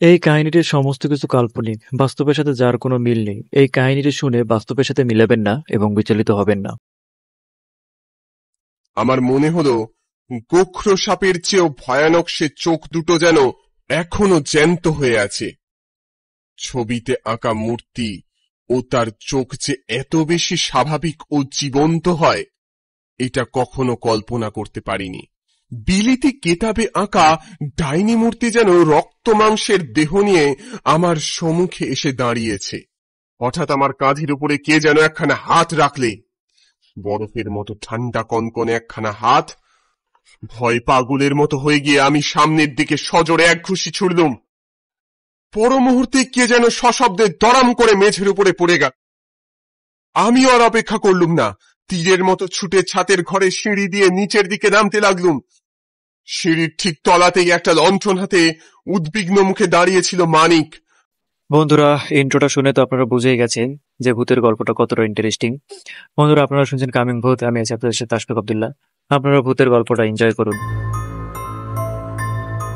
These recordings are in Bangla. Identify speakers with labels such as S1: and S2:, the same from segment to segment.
S1: এই কাহিনীটির সমস্ত কিছু কাল্পনিক, বাস্তবের সাথে যার কোনো মিল নেই। এই কাহিনীটি শুনে বাস্তবের সাথে মিলাবেন না এবং বিচলিত হবেন না।
S2: আমার মনে হলো গোখ্র সাপের চেয়েও ভয়ানক সে চোখ দুটো যেন এখনো জ্যান্ত হয়ে আছে। ছবিতে আঁকা মূর্তি ও তার চোখ যে এত বেশি স্বাভাবিক ও জীবন্ত হয়, এটা কখনো কল্পনা করতে পারিনি। বিলিতি কেতাবে আঁকা ডাইনি মূর্তি যেন রক্ত মাংসের দেহ নিয়ে আমার সম্মুখে এসে দাঁড়িয়েছে। হঠাৎ আমার কাঁধের উপরে কে যেন একখানা হাত রাখলে, বরফের মতো ঠান্ডা কনকনে একখানা হাত। ভয় পাগলের মতো হয়ে গিয়ে আমি সামনের দিকে সজোরে এক ঘুষি ছুড়লুম। পর মুহূর্তে কে যেন সশব্দে দড়াম করে মেঝের উপরে পড়ে গেল। আমিও আর অপেক্ষা করলুম না, তীরের মতো ছুটে ছাতের ঘরে সিঁড়ি দিয়ে নিচের দিকে নামতে লাগলুম। সিঁড়ির ঠিক তলাতেই একটা লণ্ঠন হাতে উদ্বিগ্ন মুখে দাঁড়িয়েছিল মানিক।
S1: বন্ধুরা, ইন্ট্রোটা শুনে তো আপনারা বুঝেই গেছেন যে ভূতের গল্পটা কতটা ইন্টারেস্টিং। বন্ধুরা, আপনারা শুনছেন কামিং ভূত। আমি আছি আপনাদের সাথে আশফাক আব্দুল্লাহ। আপনারা ভূতের গল্পটা এনজয় করুন।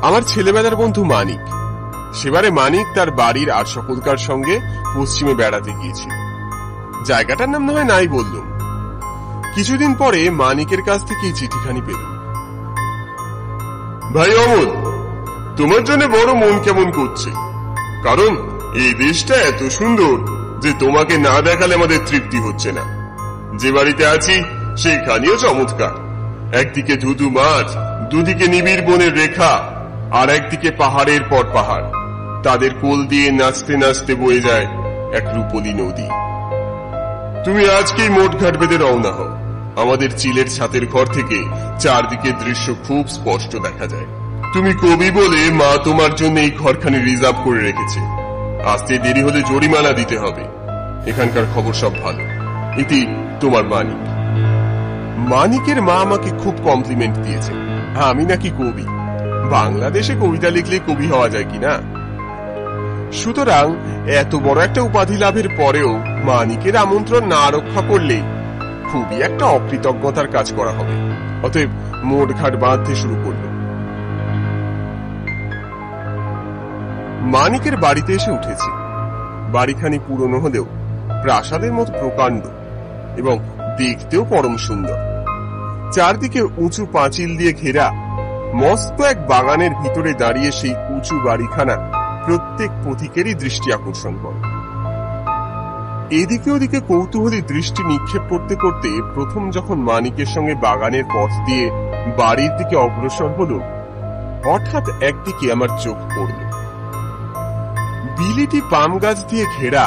S2: আমার ছেলেবেলার বন্ধু মানিক। সেবারে মানিক তার বাড়ির আর সকলকার সঙ্গে পশ্চিমে বেড়াতে গিয়েছিল। জায়গাটার নাম না হয় নাই বললুম। কিছুদিন পরে মানিকের কাছ থেকে চিঠিখানি পেলাম। ভাই অমল, তোমার জন্য বড় মন কেমন করছে, কারণ এই দেশটা এত সুন্দর যে তোমাকে না দেখালে আমাদের তৃপ্তি হচ্ছে না। যে বাড়িতে আছি সেখানেও চমৎকার। একদিকে ধুধু মাঠ, দুদিকে নিবিড় বনের রেখা, আর একদিকে পাহাড়ের পর পাহাড়। তাদের কোল দিয়ে নাচতে নাচতে বয়ে যায় এক রূপলী নদী। তুমি আজকেই মোটঘাট বেঁধে রওনা হও। আমাদের চিলের ছাতের ঘর থেকে চারদিকে দৃশ্য খুব স্পষ্ট দেখা যায়। তুমি কবি বলে মা তোমার জন্য এই ঘরখানি রিজার্ভ করে রেখেছে। আসতে দেরি হলে জরিমানা দিতে হবে। এখানকার খবর সব ভালো। ইতি তোমার মানিক। মানিকের মা আমাকে খুব কমপ্লিমেন্ট দিয়েছে। আমি নাকি কবি। বাংলাদেশে কবিতা লিখলে কবি হওয়া যায় কিনা। সুতরাং এত বড় একটা উপাধি লাভের পরেও মানিকের আমন্ত্রণ না রক্ষা করলে খুবই একটা অকৃতজ্ঞতার কাজ করা হবে। অতএব মোটঘাট বাঁধতে শুরু করল। মানিকের বাড়িতে এসে উঠেছে। বাড়িখানি পুরনো হলেও প্রাসাদের মতো প্রকাণ্ড এবং দেখতেও পরম সুন্দর। চারদিকে উঁচু পাঁচিল দিয়ে ঘেরা মস্ত এক বাগানের ভিতরে দাঁড়িয়ে সেই উঁচু বাড়িখানা প্রত্যেক পথিকেরই দৃষ্টি আকর্ষণ করে। এদিকে ওদিকে কৌতূহলী দৃষ্টি নিক্ষেপ করতে করতে প্রথম যখন মানিকের সঙ্গে বাগানের পথ দিয়ে বাড়ির দিকে অগ্রসর হল, হঠাৎ একদিকে আমার চোখ পড়ল। বিলিতি পাম গাছ দিয়ে ঘেরা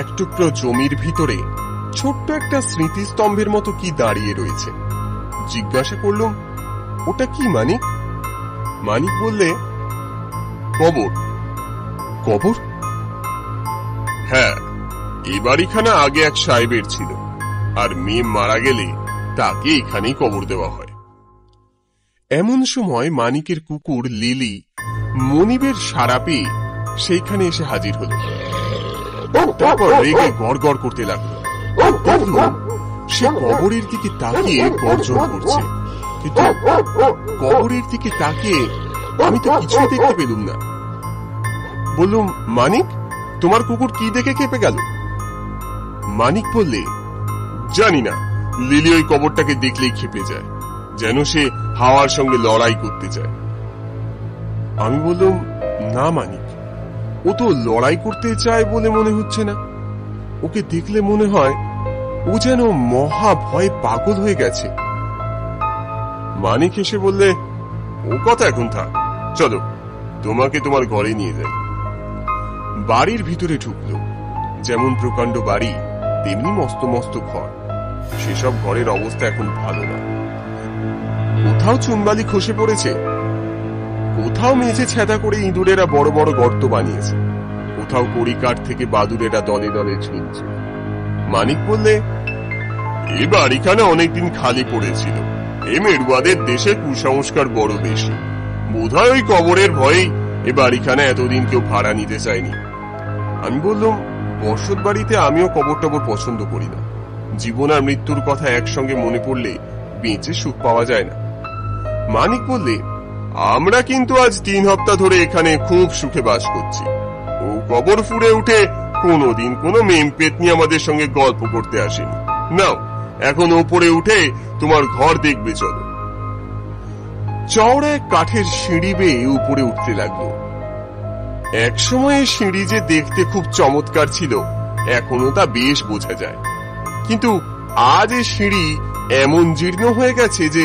S2: এক টুকরো জমির ভিতরে ছোট্ট একটা স্মৃতিস্তম্ভের মতো কি দাঁড়িয়ে রয়েছে। জিজ্ঞাসা করলুম, ওটা কি মানিক? মানিক বললে, কবর। কবর? হ্যাঁ, এই বাড়িখানা আগে এক সাহেবের ছিল, আর মেয়ে মারা গেলে তাকে এখানেই কবর দেওয়া হয়। এমন সময় মানিকের কুকুর লিলি মনিবের সাড়া পেয়ে সেইখানে এসে হাজির হল। তারপর রেগে গড়গড় করতে লাগলো। সে কবরের দিকে তাকিয়ে গর্জন করছে, কিন্তু কবরের দিকে তাকিয়ে আমি তো কিছুই দেখতে পেলুম না। বললুম, মানিক, তোমার কুকুর কি দেখে কেঁপে গেল? মানিক বললে, জানি না, লিলি ওই কবরটাকে দেখলেই খেপে যায়, যেন সে হাওয়ার সঙ্গে লড়াই করতে চায়। আমি বললাম, না মানিক, ও তো লড়াই করতে চায় বলে মনে হচ্ছে না। ওকে দেখলে মনে হয় ও যেন মহা ভয়ে পাগল হয়ে গেছে। মানিক এসে বললে, ও কথা এখন থাক, চলো তোমাকে তোমার ঘরে নিয়ে যাই। বাড়ির ভিতরে ঢুকলো। যেমন প্রকাণ্ড বাড়ি তেমনি মস্ত মস্ত ঘর। সেসব ঘরের অবস্থা এখন ভালো না। কোথাও চুনবালি খসে পড়েছে, কোথাও মেঝে ছেঁদা করে ইঁদুরেরা বড় বড় গর্ত বানিয়েছে, কোথাও কড়ি কাঠ থেকে বাদুড়েরা দলে দলে ঝুলছে। মানিক বললে, এই বাড়িখানা অনেকদিন খালি পড়েছিল। এই মেরুয়াদের দেশে কুসংস্কার বড় বেশি। বোধহয় ওই কবরের ভয়েই এ বাড়িখানা এতদিন কেউ ভাড়া নিতে চায়নি। আমি বললাম, বসত বাড়িতে আমিও কবর টবর পছন্দ করি না। জীবন আর মৃত্যুর কথা একসঙ্গে মনে পড়লে বেঁচে সুখ পাওয়া যায় না। মানিক বললে, আমরা কিন্তু আজ 3 সপ্তাহ ধরে এখানে খুব সুখে বাস করছি। ও কবর ফুঁড়ে উঠে কোনোদিন কোনো মেম পেতনি আমাদের সঙ্গে গল্প করতে আসেনি। নাও এখন ওপরে উঠে তোমার ঘর দেখবে চলো। চওড়া এক কাঠের সিঁড়ি বেয়ে উপরে উঠতে লাগলো। এক সময়ে সিঁড়ি যে দেখতে খুব চমৎকার ছিল এখনো তা বেশ বোঝা যায়, কিন্তু আজ এই সিঁড়ি এমন জীর্ণ হয়ে গেছে যে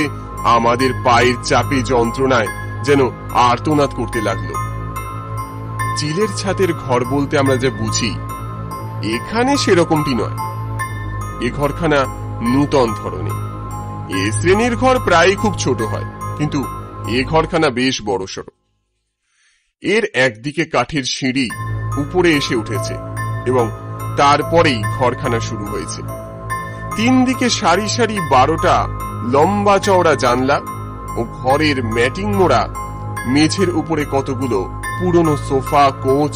S2: আমাদের পায়ের চাপে যন্ত্রণায় যেন আর্তনাদ করতে লাগলো। চিলের ছাদের ঘর বলতে আমরা যা বুঝি এখানে সেরকমটি নয়। এ ঘরখানা নূতন ধরনের। এ শ্রেণীর ঘর প্রায় খুব ছোট হয়, কিন্তু এ ঘরখানা বেশ বড়সড়। এর একদিকে কাঠের সিঁড়ি উপরে এসে উঠেছে এবং তারপরেই ঘরখানা শুরু হয়েছে। 3 দিকে সারি সারি 12টা লম্বা চওড়া জানলা ও ঘরের ম্যাটিং মোড়া মেঝের উপরে কতগুলো পুরনো sofa, couch,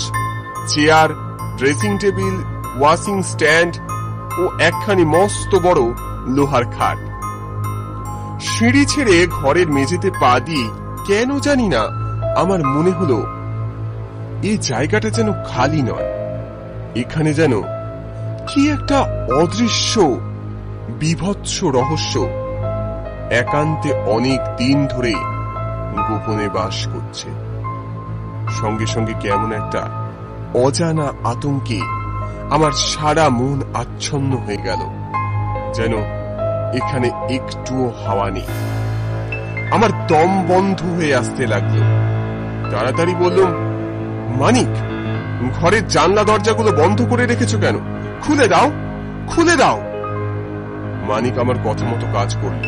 S2: chair, dressing table, washing stand ও একখানি মস্ত বড় লোহার খাট। সিঁড়ি ছেড়ে ঘরের মেঝেতে পা দিয়ে কেন জানি না আমার মনে হলো এই জায়গাটা যেন খালি নয়, এখানে যেন কি একটা অদৃশ্য বিভৎস রহস্য একান্তে অনেক দিন ধরে গোপনে বাস করছে। সঙ্গে সঙ্গে কেমন একটা অজানা আতঙ্কে আমার সারা মন আচ্ছন্ন হয়ে গেল, যেন এখানে একটুও হাওয়া নেই। আমার দম বন্ধ হয়ে আসতে লাগলো। তাড়াতাড়ি বললাম, মানিক, ঘরের জানলা দরজাগুলো বন্ধ করে রেখেছো কেন? খুলে দাও, খুলে দাও। মানিক আমার কথা মতো কাজ করল।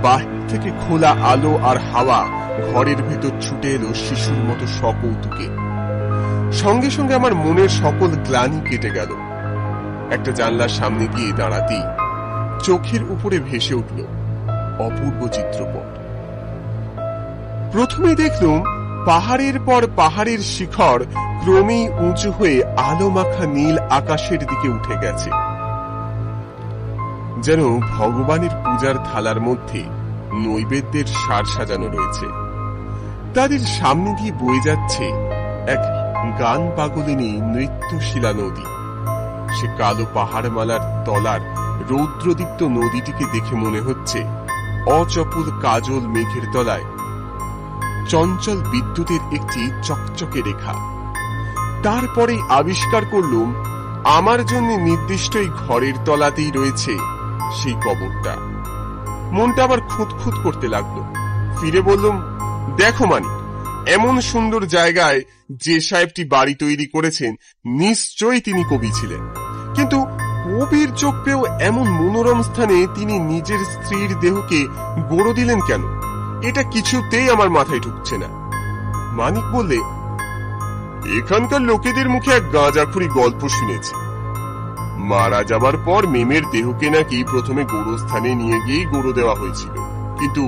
S2: বাহির থেকে খোলা আলো আর হাওয়া ঘরের ভেতর ছুটে এলো শিশুর মতো সকৌতুকে। সঙ্গে সঙ্গে আমার মনের সকল গ্লানি কেটে গেল। একটা জানলার সামনে গিয়ে দাঁড়াতেই চোখের উপরে ভেসে উঠল অপূর্ব চিত্রপট। প্রথমে দেখলুম পাহাড়ের পর পাহাড়ের শিখর ক্রমেই উঁচু হয়ে আলো মাখা নীল আকাশের দিকে উঠে গেছে, যেন ভগবানের পূজার থালার মধ্যে নৈবেদ্যের সার সাজানো রয়েছে। তাদের সামনে দিয়ে বয়ে যাচ্ছে এক গান পাগলিনী নৃত্যশীলা নদী। সে কালো পাহাড়মালার তলার রৌদ্রদীপ্ত নদীটিকে দেখে মনে হচ্ছে অচপল কাজল মেঘের তলায় চঞ্চল বিদ্যুতের একটি চকচকে রেখা। তারপরে আবিষ্কার করলুম আমার জন্য নির্দিষ্ট এই ঘরের তলাতেই রয়েছে সেই কবরটা। মনটা আবার খুঁতখুত করতে লাগলো। ফিরে বললুম, দেখো মানিক, এমন সুন্দর জায়গায় যে সাহেবটি বাড়ি তৈরি করেছেন নিশ্চয়ই তিনি কবি ছিলেন, কিন্তু কবির চোখ পেয়েও এমন মনোরম স্থানে তিনি নিজের স্ত্রীর দেহকে গড়ে দিলেন কেন? এটা কিছুতেই আমার মাথায় ঢুকছে না। মানিক বললে, এখানকার লোকেদের মুখে এক গাঁজাখুরি গল্প শুনেছি। মারা যাবার পর মেমের দেহকে নাকি প্রথমে গোরস্থানে নিয়ে গিয়েই গড়ে দেওয়া হয়েছিল, কিন্তু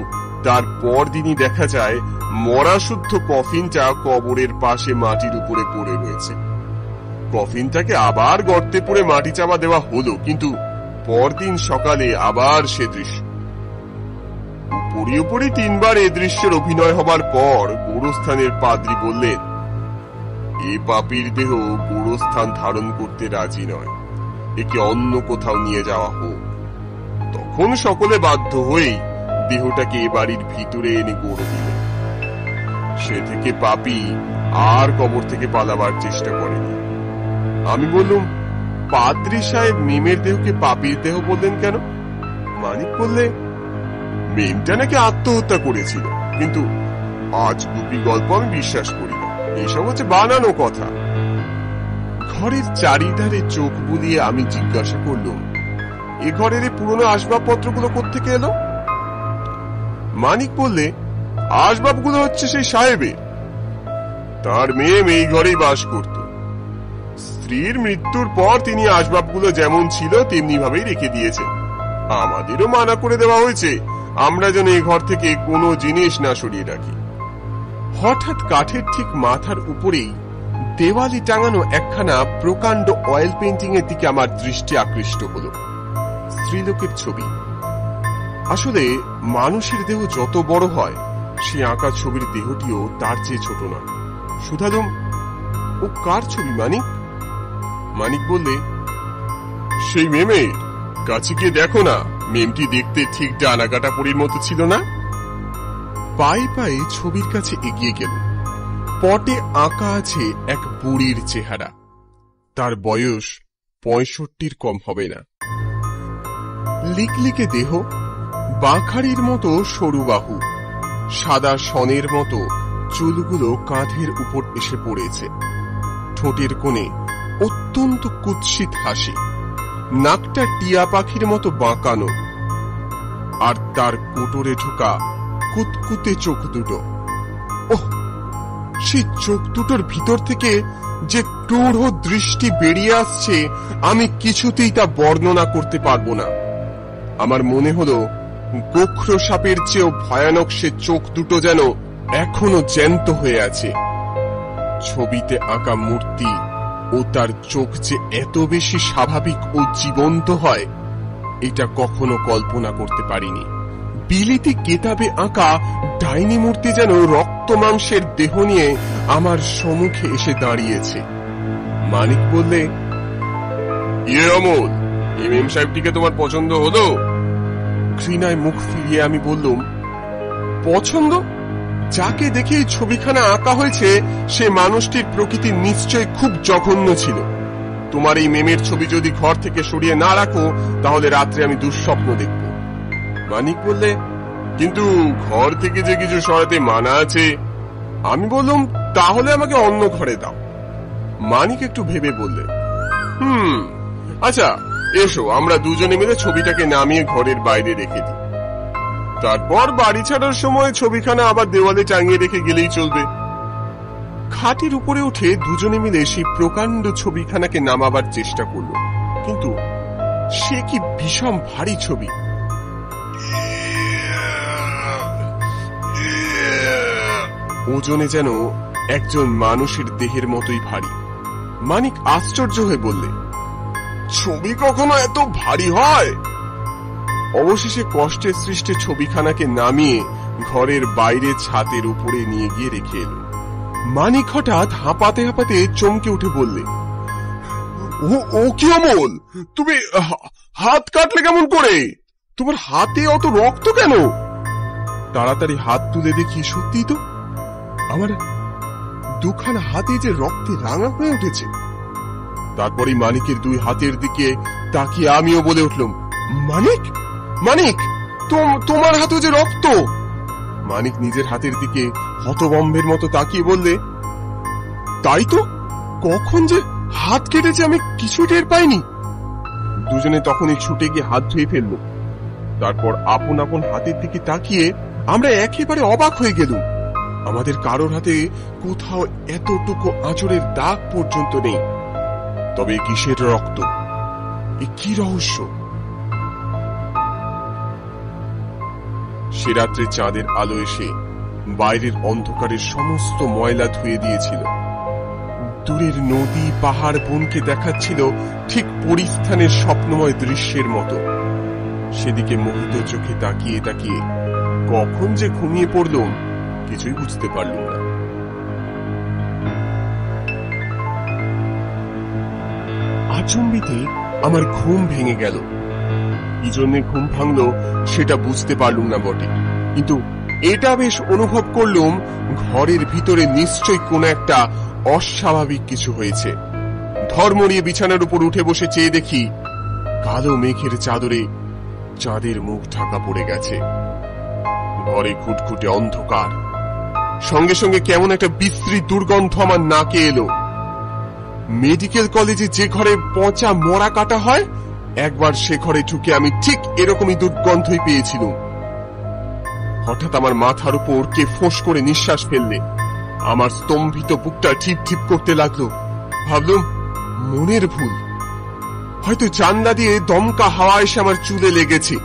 S2: তার পর দিনই দেখা যায় মরা শুদ্ধ কফিনটা কবরের পাশে মাটির উপরে পড়ে রয়েছে। কফিনটাকে আবার গর্তে পড়ে মাটি চাপা দেওয়া হলো, কিন্তু পরদিন সকালে আবার সে দৃশ্য। উপরে উপরে 3 বার এ দৃশ্যের অভিনয় হবার পর গোরস্থানের পাদ্রী বললেন, এ পাপীর দেহ গোরস্থান ধারণ করতে রাজি নয়, একে অন্য কোথাও নিয়ে যাওয়া হোক। তখন সকলে বাধ্য হয়েই দেহটাকে এ বাড়ির ভিতরে এনে গড়ে দিলেন। সে থেকে পাপী আর কবর থেকে পালাবার চেষ্টা করেনি। আমি বললুম, পাদ্রী সাহেব মিমের দেহকে পাপীর দেহ বললেন কেন? মানিক বললে, মেমটা নাকি আত্মহত্যা করেছিল, কিন্তু আজগুবি গল্প আমি বিশ্বাস করি না, এসব হচ্ছে বানানো কথা। ঘরের চারিধারে চোখ বুলিয়ে আমি জিজ্ঞাসা করলুম, এ ঘরের এই পুরনো আসবাবপত্রগুলো কোত্থেকে এলো? মানিক বললে, আসবাবগুলো হচ্ছে সেই সাহেবের। তার মেয়ে এই ঘরেই বাস করত। স্ত্রীর মৃত্যুর পর তিনি আসবাবগুলো যেমন ছিল তেমনি ভাবেই রেখে দিয়েছেন। আমাদেরও মানা করে দেওয়া হয়েছে আমরা যেন এই ঘর থেকে কোনো জিনিস না সরিয়ে রাখি। হঠাৎ কাঠের ঠিক মাথার উপরেই দেওয়ালে টাঙানো একখানা প্রকাণ্ড অয়েল পেইন্টিং এর দিকে আমার দৃষ্টি আকৃষ্ট হলো। স্ত্রীলোকের ছবি। আসলে মানুষের দেহ যত বড় হয় সেই আঁকা ছবির দেহটিও তার চেয়ে ছোট নয়। শুধালুম, ও কার ছবি মানিক? মানিক বললে, সেই মেমের। কাছে গিয়ে দেখো না, মেমটি দেখতে ঠিক ডানাকাটা পরীর মতো ছিল না? পায়ে পায়ে ছবির কাছে এগিয়ে গেল। পটে আঁকা আছে এক বুড়ির চেহারা। তার বয়স 65 কম হবে না। লিকলিকে দেহ, বাঁখারির মতো সরু বাহু, সাদা সনের মতো চুলগুলো কাঁধের উপর এসে পড়েছে। ঠোঁটের কোণে অত্যন্ত কুৎসিত হাসি, নাকটা টিয়া পাখির মতো বাঁকানো, আর তার কোটরে ঢোকা কুতকুতে চোখ দুটো। ওহ, সেই চোখ দুটোর ভিতর থেকে যে ক্রূর দৃষ্টি বেরিয়ে আসছে, আমি কিছুতেই তা বর্ণনা করতে পারবো না। আমার মনে হলো গোখ্র সাপের চেয়েও ভয়ানক সে চোখ দুটো যেন এখনো জ্যান্ত হয়ে আছে। ছবিতে আঁকা মূর্তি ও তার চোখ যে এত বেশি স্বাভাবিক ও জীবন্ত হয়, এটা কখনো কল্পনা করতে পারিনি। বিলিতি কেতাবে আঁকা ডাইনি মূর্তি যেন রক্ত মাংসের দেহ নিয়ে আমার সম্মুখে এসে দাঁড়িয়েছে। মানিক বললে, ইয়ে অমল, এম সাহেবটিকে তোমার পছন্দ হলো? ঘৃণায় মুখ ফিরিয়ে আমি বললুম, পছন্দ? যাকে দেখে এই ছবিখানা আঁকা হয়েছে সে মানুষটির প্রকৃতি নিশ্চয় খুব জঘন্য ছিল। তোমার এই মেমের ছবি যদি ঘর থেকে সরিয়ে না রাখো, তাহলে রাত্রে আমি দুঃস্বপ্ন দেখব। মানিক বললে, কিন্তু ঘর থেকে যে কিছু সরাতে মানা আছে। আমি বললাম, তাহলে আমাকে অন্য ঘরে দাও। মানিক একটু ভেবে বললে, আচ্ছা এসো, আমরা দুজনে মিলে ছবিটাকে নামিয়ে ঘরের বাইরে রেখে দিই। তারপর বাড়ি ছাড়ার সময় ছবিখানা আবার দেওয়ালে টাঙিয়ে রেখে গেলেই চলবে। খাটের উপরে উঠে দুজনে মিলে সেই প্রকাণ্ড ছবিখানাকে নামাবার চেষ্টা করল, কিন্তু সে কি ভীষণ ভারী ছবি। ওজনে যেন একজন মানুষের দেহের মতোই ভারী। মানিক আশ্চর্য হয়ে বললে, ছবি কখনো এত ভারী হয়? অবশেষে কষ্টের সৃষ্টে ছবিখানাকে নামিয়ে ঘরের বাইরে ছাদের উপরে নিয়ে গিয়ে রেখে এলো। মানিক হঠাৎ হাঁপাতে হাঁপাতে চমকে উঠে বললে, ও কি অমল, তুমি হাত কাটলে কেমন করে? তোমার হাতে অত রক্ত কেন? তাড়াতাড়ি হাত তুলে দেখি, সত্যি তো আমার দুখানা হাতে যে রক্তে রাঙা হয়ে উঠেছে। তারপরে মানিকের দুই হাতের দিকে তাকিয়ে আমিও বলে উঠলাম, মানিক, মানিক, তোমার হাতে যে রক্ত। মানিক নিজের হাতের দিকে হতভম্বের মতো তাকিয়ে বললে, তাই তো, কখন যে হাত কেটেছে আমি কিছুই টের পাইনি। দুজনে তখনই ছুটে গিয়ে হাত ধুয়ে ফেলল। তারপর আপন আপন হাতের দিকে তাকিয়ে আমরা একেবারে অবাক হয়ে গেলুম। আমাদের কারোর হাতে কোথাও এতটুকু আঁচড়ের দাগ পর্যন্ত নেই। তবে কিসের রক্ত? এ কি রহস্য? সে রাত্রে চাঁদের আলো এসে বাইরের অন্ধকারের সমস্ত ময়লা ধুয়ে দিয়েছিল। দূরের নদী, পাহাড়, বনকে দেখাচ্ছিল ঠিক পরিস্থানের স্বপ্নময় দৃশ্যের মতো। সেদিকে মোহিত চোখে তাকিয়ে তাকিয়ে কখন যে ঘুমিয়ে পড়লুম কিছুই বুঝতে পারলুম না। আচম্বিতে আমার ঘুম ভেঙে গেল। কি জন্য ঘুম ভাঙলো সেটা বুঝতে পারলুম না বটে, কিন্তু এটা বেশ অনুভব করলুম ঘরের ভিতরে নিশ্চয় কোনো একটা অস্বাভাবিক কিছু হয়েছে। ধর্মড়িয়ে বিছানার উপর উঠে বসে চেয়ে দেখি কালো মেঘের চাদরে চাঁদের মুখ ঢাকা পড়ে গেছে। ঘরে খুটখুটে অন্ধকার, সঙ্গে সঙ্গে কেমন একটা বিশ্রী দুর্গন্ধ আমার নাকে এলো। মেডিকেল কলেজে যে ঘরে পচা মরা কাটা হয়, একবার সে ঘরে ঢুকে আমি ঠিক এরকমই দুর্গন্ধই পেয়েছিলাম। হঠাৎ আমার মাথার উপর কে ফোঁস করে নিঃশ্বাস ফেললে। আমার স্তম্ভিত বুকটা ঠিপ ঠিপ করতে লাগলো। ভাবলুম মনের ভুল, হয়তো জানলা দিয়ে দমকা হাওয়া এসে আমার চুলে লেগেছে।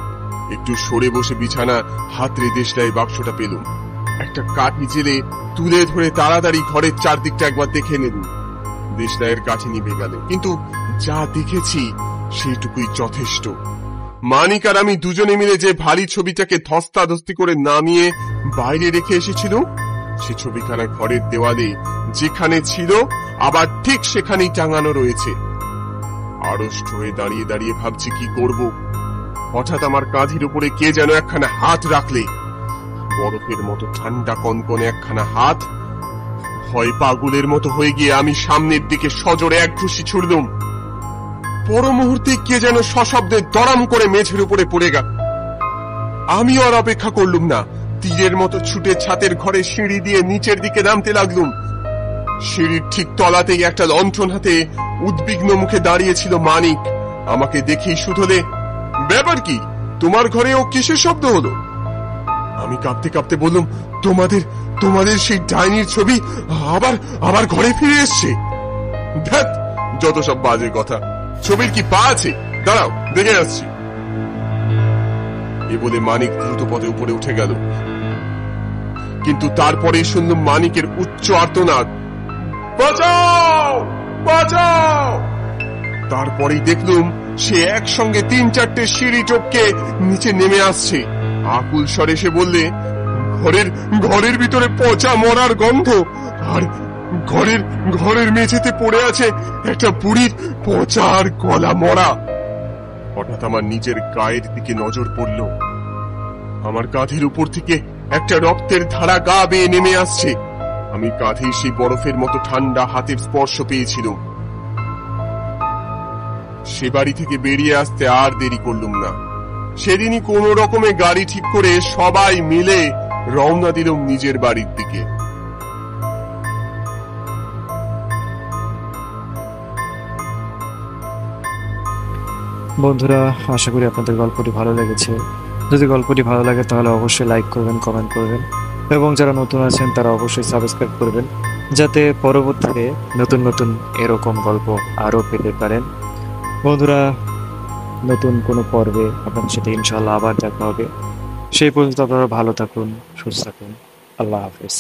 S2: একটু সরে বসে বিছানা হাতড়ে দেশলাই বাক্সটা পেলুম। একটা কাঠি জেলে তুলে ধরে তাড়াতাড়ি ঘরের চারদিকটা একবার দেখে নেলুম। দেশলাইয়ের কাছে নিভে গেল, কিন্তু যা দেখেছি সেইটুকুই যথেষ্ট। মানিক আর আমি দুজনে মিলে যে ভারী ছবিটাকে ধস্তাধস্তি করে নামিয়ে বাইরে রেখে এসেছিল, সে ছবিখানা ঘরের দেওয়ালে যেখানে ছিল আবার ঠিক সেখানেই টাঙানো রয়েছে। আড়ষ্ট হয়ে দাঁড়িয়ে দাঁড়িয়ে ভাবছি কি করব। হঠাৎ আমার কাঁধের উপরে কে যেন একখানা হাত রাখলে, বরফের মতো ঠান্ডা কনকনে একখানা হাত। ভয় পাগলের মতো হয়ে গিয়ে আমি সামনের দিকে সজোরে এক ঘুষি ছুড়লুম। পর মুহূর্তে কে যেন সশব্দে দড়াম করে মেঝের উপরে পড়ে গেল। আমি আর অপেক্ষা করলুম না, তীরের মতো ছুটে ছাতের ঘরে সিঁড়ি দিয়ে নিচের দিকে নামতে লাগলুম। সিঁড়ির ঠিক তলাতেই একটা লণ্ঠন হাতে উদ্বিগ্ন মুখে দাঁড়িয়েছিল মানিক। আমাকে দেখেই শুধলে, ব্যাপার কি, তোমার ঘরে ও কিসের শব্দ হলো? আমি কাঁপতে কাঁপতে বললুম, তোমাদের সেই ডাইনির ছবি আবার ঘরে ফিরে এসছে। ধ্যাৎ, যত সব বাজে কথা। ছবির কি পা আছে? দাঁড়াও, দেখে আসছি। এ বলে মানিক দ্রুত পদে উপরে উঠে গেল। কিন্তু তারপরেই শুনলাম মানিকের উচ্চ আর্তনাদ, বাঁচাও, বাঁচাও। তারপরেই দেখলুম সে একসঙ্গে ৩-৪টে সিঁড়ি টপকে নিচে নেমে আসছে। আকুল স্বরে সে বললে, ঘরের ভিতরে পচা মরার গন্ধ, আর ঘরের মেঝেতে পড়ে আছে একটা বুড়ির পচা আর গলা মরা। হঠাৎ আমার নিজের গায়ের দিকে নজর পড়ল। আমার কাঁধের উপর থেকে একটা রক্তের ধারা গা বেয়ে নেমে আসছে। আমি কাঁধে সেই বরফের মতো ঠান্ডা হাতের স্পর্শ পেয়েছিলাম। সে বাড়ি থেকে বেরিয়ে আসতে আর দেরি করলুম না। সেদিনই কোন রকমে গাড়ি ঠিক করে সবাই মিলে রওনা দিলাম নিজের বাড়ির দিকে।
S1: বন্ধুরা, আশা করি আপনাদের গল্পটি ভালো লেগেছে। যদি গল্পটি ভালো লাগে তাহলে অবশ্যই লাইক করবেন, কমেন্ট করবেন, এবং যারা নতুন আছেন তারা অবশ্যই সাবস্ক্রাইব করবেন, যাতে পরবর্তীতে নতুন নতুন এরকম গল্প আরও পেতে পারেন। বন্ধুরা, নতুন কোনো পর্বে আপনাদের সাথে ইনশাআল্লাহ আবার দেখা হবে। সেই পর্যন্ত আপনারা ভালো থাকুন, সুস্থ থাকুন। আল্লাহ হাফেজ।